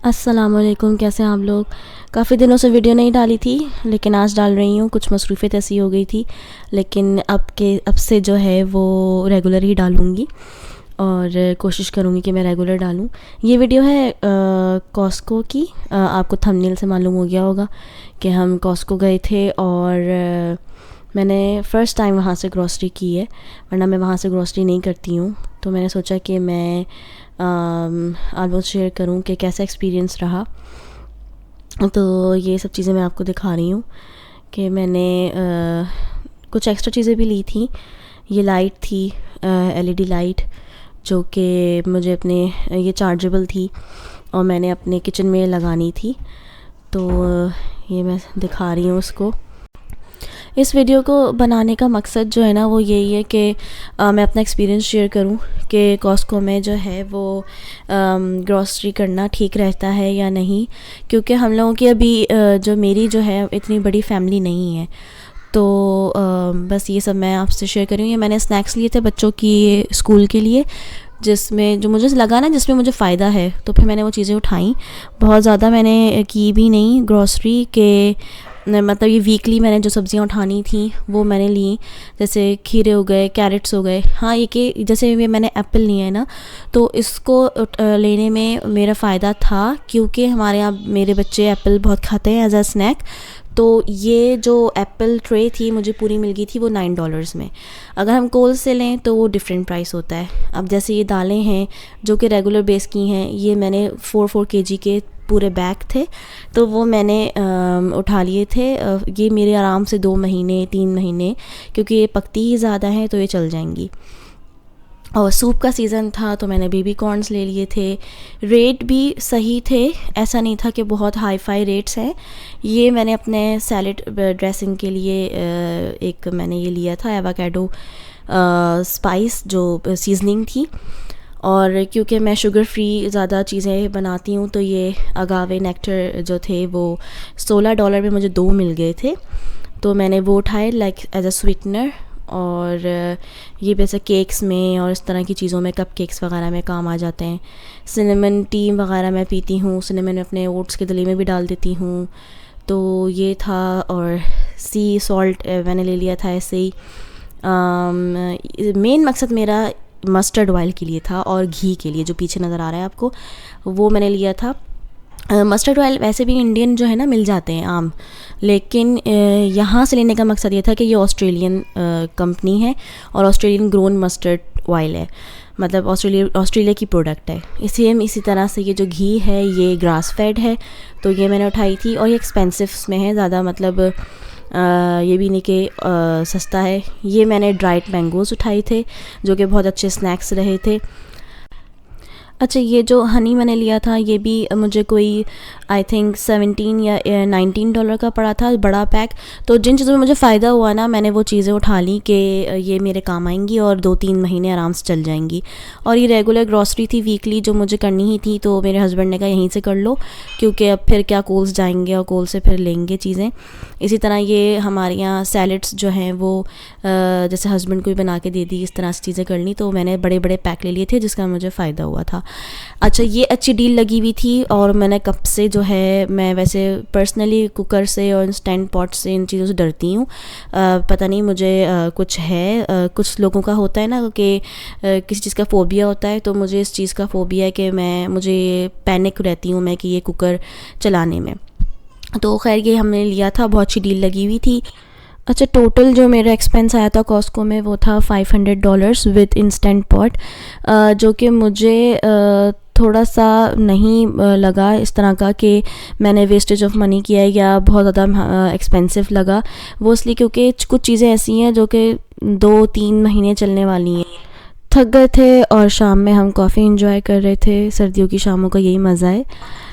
अस्सलामुअलैकुम, कैसे हैं आप लोग। काफ़ी दिनों से वीडियो नहीं डाली थी, लेकिन आज डाल रही हूँ। कुछ मसरूफ़ियत ऐसी हो गई थी, लेकिन अब से जो है वो रेगुलर ही डालूँगी और कोशिश करूँगी कि मैं रेगुलर डालूँ। ये वीडियो है कॉस्को की। आपको थंबनेल से मालूम हो गया होगा कि हम कॉस्को गए थे और मैंने फ़र्स्ट टाइम वहाँ से ग्रॉसरी की है, वरना मैं वहाँ से ग्रॉसरी नहीं करती हूँ। तो मैंने सोचा कि मैं आप लोग शेयर करूँ कि कैसा एक्सपीरियंस रहा। तो ये सब चीज़ें मैं आपको दिखा रही हूँ कि मैंने कुछ एक्स्ट्रा चीज़ें भी ली थी। ये लाइट थी, एलईडी लाइट, जो कि मुझे अपने ये चार्जेबल थी और मैंने अपने किचन में लगानी थी। तो ये मैं दिखा रही हूँ उसको। इस वीडियो को बनाने का मकसद जो है ना वो यही है कि मैं अपना एक्सपीरियंस शेयर करूं कि कॉस्को में जो है वो ग्रॉसरी करना ठीक रहता है या नहीं, क्योंकि हम लोगों की अभी जो मेरी जो है इतनी बड़ी फैमिली नहीं है। तो बस ये सब मैं आपसे शेयर कर रही हूँ। ये मैंने स्नैक्स लिए थे बच्चों की स्कूल के लिए, जिसमें जो मुझे लगा ना जिसमें मुझे फ़ायदा है, तो फिर मैंने वो चीज़ें उठाई। बहुत ज़्यादा मैंने की भी नहीं ग्रॉसरी के, मतलब ये वीकली मैंने जो सब्ज़ियाँ उठानी थी वो मैंने ली। जैसे खीरे हो गए, कैरेट्स हो गए। हाँ, ये कि जैसे ये मैंने एप्पल लिया है ना, तो इसको लेने में मेरा फ़ायदा था, क्योंकि हमारे यहाँ मेरे बच्चे एप्पल बहुत खाते हैं एज अ स्नैक। तो ये जो एप्पल ट्रे थी मुझे पूरी मिल गई थी वो $9 में। अगर हम कोल से लें तो वो डिफरेंट प्राइस होता है। अब जैसे ये दालें हैं जो कि रेगुलर बेस की हैं, ये मैंने 4 kg के पूरे बैग थे, तो वो मैंने उठा लिए थे। ये मेरे आराम से 2 महीने 3 महीने, क्योंकि ये पकती ही ज़्यादा हैं तो ये चल जाएंगी। और सूप का सीज़न था तो मैंने बेबी कॉर्न्स ले लिए थे। रेट भी सही थे, ऐसा नहीं था कि बहुत हाई फाई रेट्स हैं। ये मैंने अपने सैलेड ड्रेसिंग के लिए एक मैंने ये लिया था एवोकाडो स्पाइस, जो सीजनिंग थी। और क्योंकि मैं शुगर फ्री ज़्यादा चीज़ें बनाती हूँ, तो ये अगावे नेक्टर जो थे वो $16 में मुझे 2 मिल गए थे, तो मैंने वो उठाए लाइक एज अ स्वीटनर। और ये वैसे केक्स में और इस तरह की चीज़ों में, कप केक्स वगैरह में काम आ जाते हैं। सिनेमन टी वगैरह मैं पीती हूँ, सिनेमन अपने ओट्स के दली में भी डाल देती हूँ। तो ये था। और सी सॉल्ट मैंने ले लिया था ऐसे ही। मेन मकसद मेरा मस्टर्ड ऑयल के लिए था और घी के लिए, जो पीछे नज़र आ रहा है आपको, वो मैंने लिया था। मस्टर्ड ऑयल वैसे भी इंडियन जो है ना मिल जाते हैं आम, लेकिन यहाँ से लेने का मकसद ये था कि ये ऑस्ट्रेलियन कंपनी है और ऑस्ट्रेलियन ग्रोन मस्टर्ड ऑयल है, मतलब ऑस्ट्रेलिया की प्रोडक्ट है। इसी तरह से ये जो घी है ये ग्रास फेड है, तो ये मैंने उठाई थी। और ये एक्सपेंसिव में है ज़्यादा, मतलब ये भी नहीं कि सस्ता है। ये मैंने ड्राइड मैंगोज़ उठाए थे जो कि बहुत अच्छे स्नैक्स रहे थे। अच्छा, ये जो हनी मैंने लिया था ये भी मुझे कोई आई थिंक 17 या $19 का पड़ा था, बड़ा पैक। तो जिन चीज़ों में मुझे फ़ायदा हुआ ना, मैंने वो चीज़ें उठा ली कि ये मेरे काम आएंगी और 2-3 महीने आराम से चल जाएंगी। और ये रेगुलर ग्रॉसरी थी वीकली, जो मुझे करनी ही थी, तो मेरे हस्बैंड ने कहा यहीं से कर लो, क्योंकि अब फिर क्या कोल्स जाएंगे और कोल से फिर लेंगे चीज़ें। इसी तरह ये हमारे यहाँ सैलड्स जो हैं वो जैसे हस्बैंड को भी बना के दे दी, इस तरह से चीज़ें कर ली। तो मैंने बड़े बड़े पैक ले लिए थे जिसका मुझे फ़ायदा हुआ था। अच्छा, ये अच्छी डील लगी हुई थी। और मैंने कब से जो है, मैं वैसे पर्सनली कुकर से और इंस्टेंट पॉट से इन चीज़ों से डरती हूँ। पता नहीं मुझे कुछ है, कुछ लोगों का होता है ना कि किसी चीज़ का फ़ोबिया होता है, तो मुझे इस चीज़ का फ़ोबिया है कि मुझे पैनिक रहती हूँ मैं कि ये कुकर चलाने में। तो खैर ये हमने लिया था, बहुत अच्छी डील लगी हुई थी। अच्छा, टोटल जो मेरा एक्सपेंस आया था कॉस्को में वो था $500 विद इंस्टेंट पॉट, जो कि मुझे थोड़ा सा नहीं लगा इस तरह का कि मैंने वेस्टेज ऑफ मनी किया है या बहुत ज़्यादा एक्सपेंसिव लगा। वो इसलिए क्योंकि कुछ चीज़ें ऐसी हैं जो कि 2-3 महीने चलने वाली हैं। थक गए थे और शाम में हम कॉफ़ी एंजॉय कर रहे थे। सर्दियों की शामों का यही मज़ा है।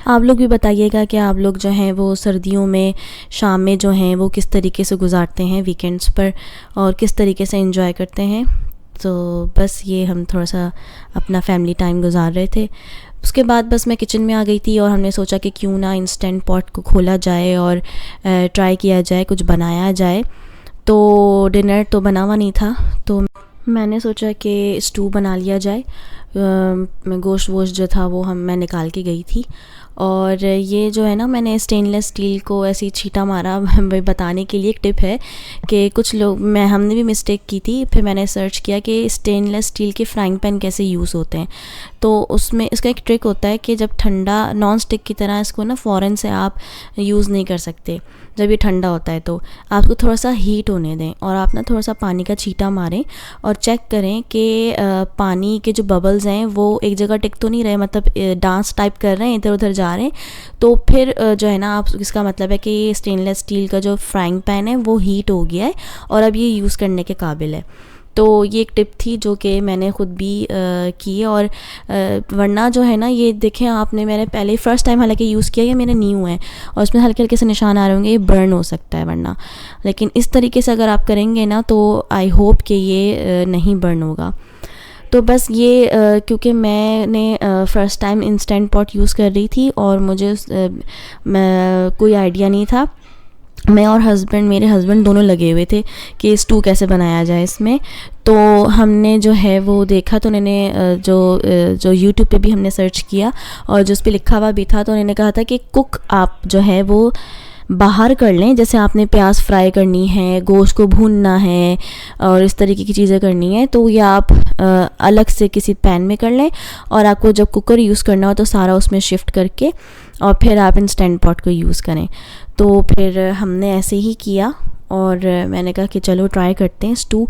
आप लोग भी बताइएगा कि आप लोग जो हैं वो सर्दियों में शाम में जो हैं वो किस तरीके से गुजारते हैं वीकेंड्स पर, और किस तरीके से एंजॉय करते हैं। तो बस ये हम थोड़ा सा अपना फैमिली टाइम गुजार रहे थे। उसके बाद बस मैं किचन में आ गई थी और हमने सोचा कि क्यों ना इंस्टेंट पॉट को खोला जाए और ट्राई किया जाए, कुछ बनाया जाए। तो डिनर तो बना हुआ नहीं था, तो मैंने सोचा कि स्टू बना लिया जाए। गोश्त वोश्त जो था वो मैं निकाल के गई थी। और ये जो है ना, मैंने स्टेनलेस स्टील को ऐसे ही छींटा मारा बताने के लिए। एक टिप है कि कुछ लोग, हमने भी मिस्टेक की थी। फिर मैंने सर्च किया कि स्टेनलेस स्टील के फ्राइंग पैन कैसे यूज़ होते हैं। तो उसमें इसका एक ट्रिक होता है कि जब ठंडा, नॉन स्टिक की तरह इसको ना फ़ौरन से आप यूज़ नहीं कर सकते। जब ये ठंडा होता है तो आपको थोड़ा सा हीट होने दें और आप ना थोड़ा सा पानी का छींटा मारें और चेक करें कि पानी के जो बबल्स हैं वो एक जगह टिक तो नहीं रहे, मतलब डांस टाइप कर रहे हैं, इधर उधर जा रहे हैं। तो फिर जो है ना, आप, इसका मतलब है कि स्टेनलेस स्टील का जो फ्राइंग पैन है वो हीट हो गया है और अब ये यूज़ करने के काबिल है। तो ये एक टिप थी जो कि मैंने ख़ुद भी की है। और वरना जो है ना, ये देखें आपने, मैंने पहले फ़र्स्ट टाइम हालांकि यूज़ किया, ये मेरे न्यू है और उसमें हल्के हल्के से निशान आ रहे होंगे, ये बर्न हो सकता है वरना। लेकिन इस तरीके से अगर आप करेंगे ना तो आई होप कि ये नहीं बर्न होगा। तो बस ये क्योंकि मैंने first time instant pot use कर रही थी और मुझे कोई आइडिया नहीं था। मैं और मेरे हस्बैंड दोनों लगे हुए थे कि स्टू कैसे बनाया जाए इसमें। तो हमने जो है वो देखा, तो उन्होंने जो यूट्यूब पे भी हमने सर्च किया और जो उस पर लिखा हुआ भी था, तो उन्होंने कहा था कि कुक आप जो है वो बाहर कर लें। जैसे आपने प्याज फ्राई करनी है, गोश्त को भूनना है और इस तरीके की चीज़ें करनी है, तो ये आप अलग से किसी पैन में कर लें और आपको जब कुकर यूज़ करना हो तो सारा उसमें शिफ्ट करके और फिर आप इंस्टेंट पॉट को यूज़ करें। तो फिर हमने ऐसे ही किया और मैंने कहा कि चलो ट्राई करते हैं स्टू।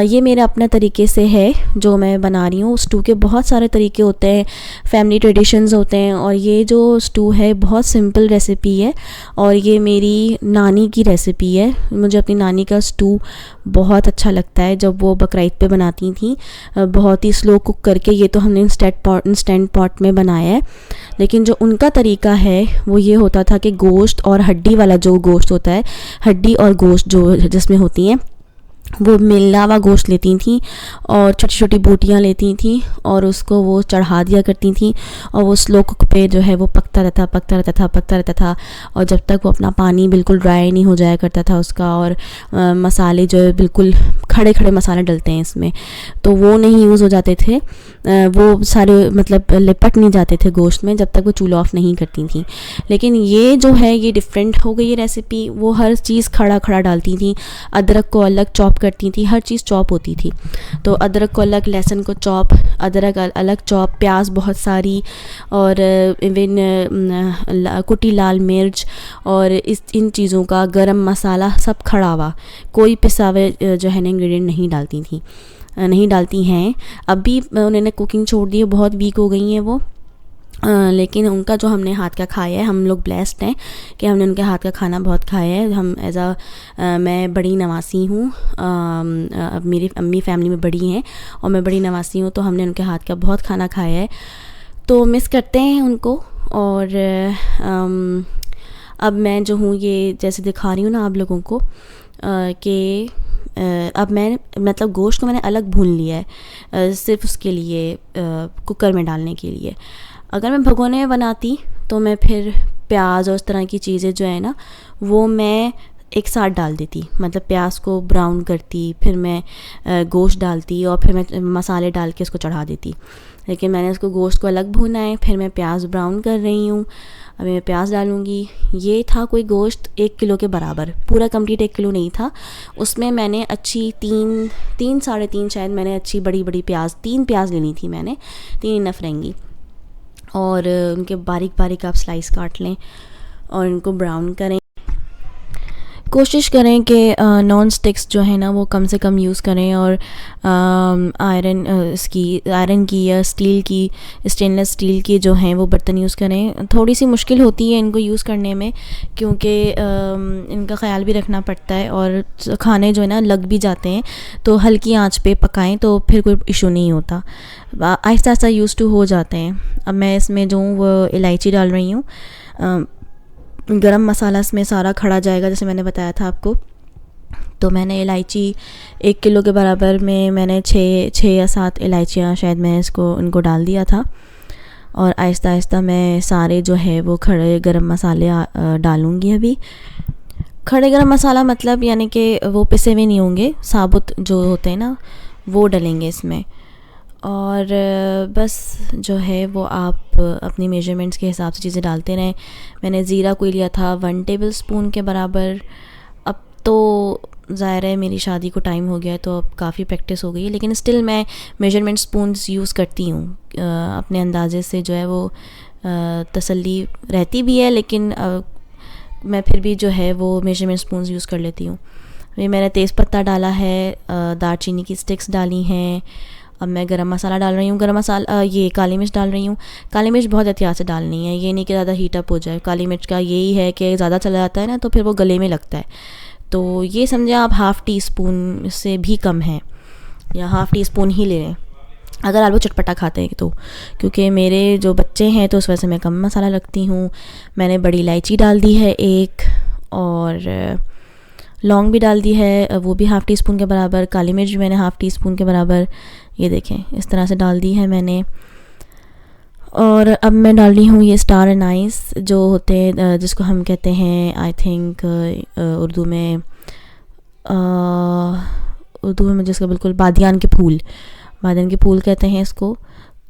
ये मेरे अपने तरीके से है जो मैं बना रही हूँ। स्टू के बहुत सारे तरीके होते हैं, फैमिली ट्रेडिशंस होते हैं, और ये जो स्टू है बहुत सिंपल रेसिपी है और ये मेरी नानी की रेसिपी है। मुझे अपनी नानी का स्टू बहुत अच्छा लगता है जब वो बकरीद पे बनाती थी, बहुत ही स्लो कुक करके। ये तो हमने इंस्टेंट पॉट में बनाया है, लेकिन जो उनका तरीका है वो ये होता था कि गोश्त और हड्डी वाला जो गोश्त होता है, हड्डी और गोश्त जो जिसमें होती हैं, वो मिला हुआ गोश्त लेती थी और छोटी छोटी बोटियाँ लेती थी और उसको वो चढ़ा दिया करती थी और वो स्लो कुक पे जो है वो पकता रहता था और जब तक वो अपना पानी बिल्कुल ड्राई नहीं हो जाया करता था उसका। और मसाले जो है बिल्कुल खड़े खड़े मसाले डलते हैं इसमें, तो वो नहीं यूज़ हो जाते थे, वो सारे मतलब लिपट नहीं जाते थे गोश्त में जब तक वो चूल्हा ऑफ नहीं करती थी। लेकिन ये जो है ये डिफरेंट हो गई ये रेसिपी। वो हर चीज़ खड़ा खड़ा डालती थी, अदरक को अलग चॉप करती थी, हर चीज़ चॉप होती थी। तो अदरक को अलग, लहसुन को चॉप, अदरक अलग चॉप, प्याज बहुत सारी और इवन कुटी लाल मिर्च और इन चीज़ों का गरम मसाला सब खड़ा हुआ, कोई पिसा हुए जो है ना इंग्रेडिएंट नहीं डालती हैं। अभी उन्होंने कुकिंग छोड़ दी है, बहुत वीक हो गई हैं वो। लेकिन उनका जो हमने हाथ का खाया है, हम लोग ब्लेस्ड हैं कि हमने उनके हाथ का खाना बहुत खाया है। हम मैं बड़ी नवासी हूँ, मेरी अम्मी फैमिली में बड़ी हैं और मैं बड़ी नवासी हूँ, तो हमने उनके हाथ का बहुत खाना खाया है, तो मिस करते हैं उनको। और अब मैं जो हूँ ये जैसे दिखा रही हूँ ना आप लोगों को कि अब मैं मतलब गोश्त को मैंने अलग भून लिया है सिर्फ उसके लिए, कुकर में डालने के लिए। अगर मैं भगोने में बनाती तो मैं फिर प्याज और उस तरह की चीज़ें जो है ना वो मैं एक साथ डाल देती, मतलब प्याज को ब्राउन करती, फिर मैं गोश्त डालती और फिर मैं मसाले डाल के उसको चढ़ा देती। लेकिन मैंने उसको गोश्त को अलग भूना है, फिर मैं प्याज ब्राउन कर रही हूँ। अभी मैं प्याज डालूँगी। ये था कोई गोश्त 1 किलो के बराबर, पूरा कंप्लीट 1 किलो नहीं था। उसमें मैंने अच्छी 3 साढ़े 3 शायद मैंने अच्छी बड़ी बड़ी प्याज 3 प्याज लेनी थी मैंने, 3 इनफ रहेंगी। और उनके बारीक बारीक आप स्लाइस काट लें और इनको ब्राउन करें। कोशिश करें कि नॉन स्टिक्स जो है ना वो कम से कम यूज़ करें और आयरन की या स्टेनलेस स्टील की जो हैं वो बर्तन यूज़ करें। थोड़ी सी मुश्किल होती है इनको यूज़ करने में क्योंकि इनका ख़्याल भी रखना पड़ता है और खाने जो है ना लग भी जाते हैं, तो हल्की आंच पे पकाएं तो फिर कोई इशू नहीं होता, आहिस्ता आहिस्ता यूज़ टू हो जाते हैं। अब मैं इसमें जो हूँ वो इलायची डाल रही हूँ, गरम मसाला इसमें सारा खड़ा जाएगा जैसे मैंने बताया था आपको। तो मैंने इलायची 1 किलो के बराबर में मैंने 6 या 7 इलायचियाँ शायद मैं इनको डाल दिया था। और आहिस्ता आहिस्ता मैं सारे जो है वो खड़े गरम मसाले डालूँगी। अभी खड़े गरम मसाला मतलब यानी कि वो पिसे हुए नहीं होंगे, साबुत जो होते हैं ना वो डलेंगे इसमें। और बस जो है वो आप अपनी मेजरमेंट्स के हिसाब से चीज़ें डालते रहें। मैंने ज़ीरा कोई लिया था 1 टेबल स्पून के बराबर। अब तो ज़ाहिर है मेरी शादी को टाइम हो गया है तो अब काफ़ी प्रैक्टिस हो गई है, लेकिन स्टिल मैं मेजरमेंट स्पून्स यूज़ करती हूँ। अपने अंदाज़े से जो है वो तसल्ली रहती भी है, लेकिन मैं फिर भी जो है वो मेजरमेंट स्पून्स यूज़ कर लेती हूँ। ये मैंने तेज़पत्ता डाला है, दालचीनी की स्टिक्स डाली हैं। अब मैं गरम मसाला डाल रही हूँ। गरम मसाला ये काली मिर्च डाल रही हूँ। काली मिर्च बहुत एहतियात से डालनी है, ये नहीं कि ज़्यादा हीट अप हो जाए। काली मिर्च का यही है कि ज़्यादा चला जाता है ना तो फिर वो गले में लगता है। तो ये समझे आप हाफ़ टी स्पून से भी कम है या हाफ़ टी स्पून ही ले लें अगर आलू चटपटा खाते हैं तो, क्योंकि मेरे जो बच्चे हैं तो उस वजह से मैं कम मसाला रखती हूँ। मैंने बड़ी इलायची डाल दी है एक, और लौंग भी डाल दी है, वो भी हाफ़ टी स्पून के बराबर। काली मिर्च भी मैंने हाफ़ टी स्पून के बराबर, ये देखें इस तरह से डाल दी है मैंने। और अब मैं डाल रही हूँ ये स्टार एनाइस जो होते हैं, जिसको हम कहते हैं आई थिंक उर्दू में जिसका बिल्कुल बादियान के फूल कहते हैं इसको।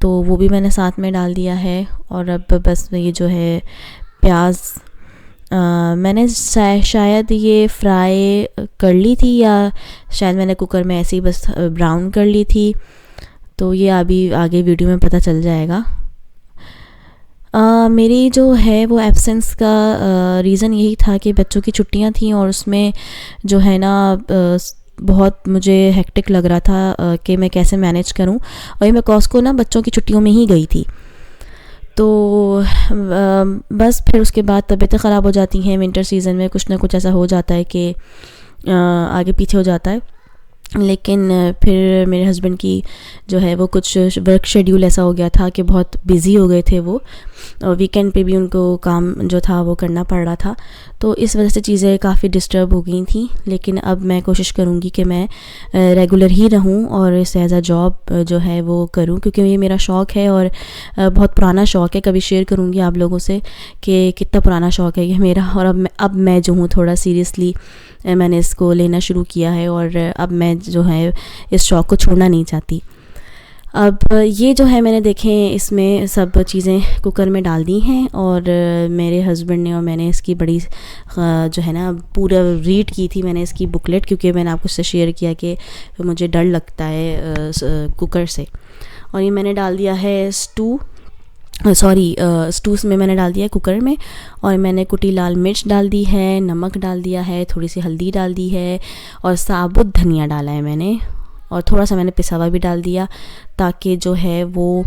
तो वो भी मैंने साथ में डाल दिया है। और अब बस ये जो है प्याज मैंने शायद ये फ्राई कर ली थी या शायद मैंने कुकर में ऐसे ही बस ब्राउन कर ली थी, तो ये अभी आगे वीडियो में पता चल जाएगा। मेरी जो है वो एब्सेंस का रीज़न यही था कि बच्चों की छुट्टियां थी और उसमें जो है ना बहुत मुझे हेक्टिक लग रहा था कि मैं कैसे मैनेज करूं। और ये मैं कॉस्को ना बच्चों की छुट्टियों में ही गई थी, तो बस फिर उसके बाद तबीयतें ख़राब हो जाती हैं। विंटर सीज़न में कुछ ना कुछ ऐसा हो जाता है कि आगे पीछे हो जाता है। लेकिन फिर मेरे हस्बैंड की जो है वो कुछ वर्क शेड्यूल ऐसा हो गया था कि बहुत बिज़ी हो गए थे वो, और वीकेंड पे भी उनको काम जो था वो करना पड़ रहा था, तो इस वजह से चीज़ें काफ़ी डिस्टर्ब हो गई थी। लेकिन अब मैं कोशिश करूँगी कि मैं रेगुलर ही रहूँ और इसे एज अ जॉब जो है वो करूँ, क्योंकि ये मेरा शौक़ है और बहुत पुराना शौक़ है। कभी शेयर करूँगी आप लोगों से कि कितना पुराना शौक़ है ये मेरा। और अब मैं जो हूँ थोड़ा सीरियसली मैंने इसको लेना शुरू किया है और अब मैं जो है इस शौक़ को छोड़ना नहीं चाहती। अब ये जो है मैंने देखें इसमें सब चीज़ें कुकर में डाल दी हैं, और मेरे हस्बैंड ने और मैंने इसकी बड़ी जो है ना पूरा रीड की थी मैंने इसकी बुकलेट, क्योंकि मैंने आपको उससे शेयर किया कि मुझे डर लगता है कुकर से। और ये मैंने डाल दिया है स्टूस में मैंने डाल दिया है कुकर में, और मैंने कुटी लाल मिर्च डाल दी है, नमक डाल दिया है, थोड़ी सी हल्दी डाल दी है और साबुत धनिया डाला है मैंने, और थोड़ा सा मैंने पिसा हुआ भी डाल दिया ताकि जो है वो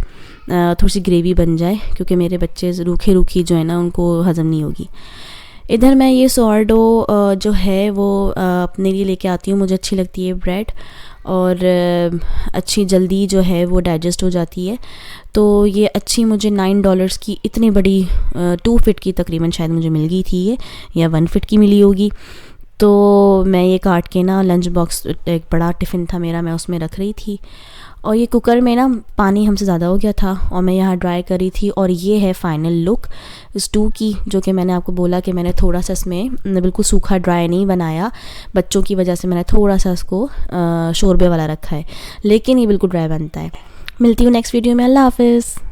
थोड़ी सी ग्रेवी बन जाए, क्योंकि मेरे बच्चे रूखी जो है ना उनको हज़म नहीं होगी। इधर मैं ये सोरडो जो है वो अपने लिए लेके आती हूँ, मुझे अच्छी लगती है ब्रेड, और अच्छी जल्दी जो है वो डाइजेस्ट हो जाती है। तो ये अच्छी मुझे $9 की इतनी बड़ी 2 फीट की तकरीबन शायद मुझे मिल गई थी ये, या 1 फीट की मिली होगी। तो मैं ये काट के ना लंच बॉक्स, एक बड़ा टिफ़िन था मेरा, मैं उसमें रख रही थी। और ये कुकर में ना पानी हमसे ज़्यादा हो गया था और मैं यहाँ ड्राई कर रही थी। और ये है फ़ाइनल लुक स्टू की, जो कि मैंने आपको बोला कि मैंने थोड़ा सा इसमें बिल्कुल सूखा ड्राई नहीं बनाया, बच्चों की वजह से मैंने थोड़ा सा इसको शोरबे वाला रखा है, लेकिन ये बिल्कुल ड्राई बनता है। मिलती हूँ नेक्स्ट वीडियो में। अल्लाह हाफ़िज़।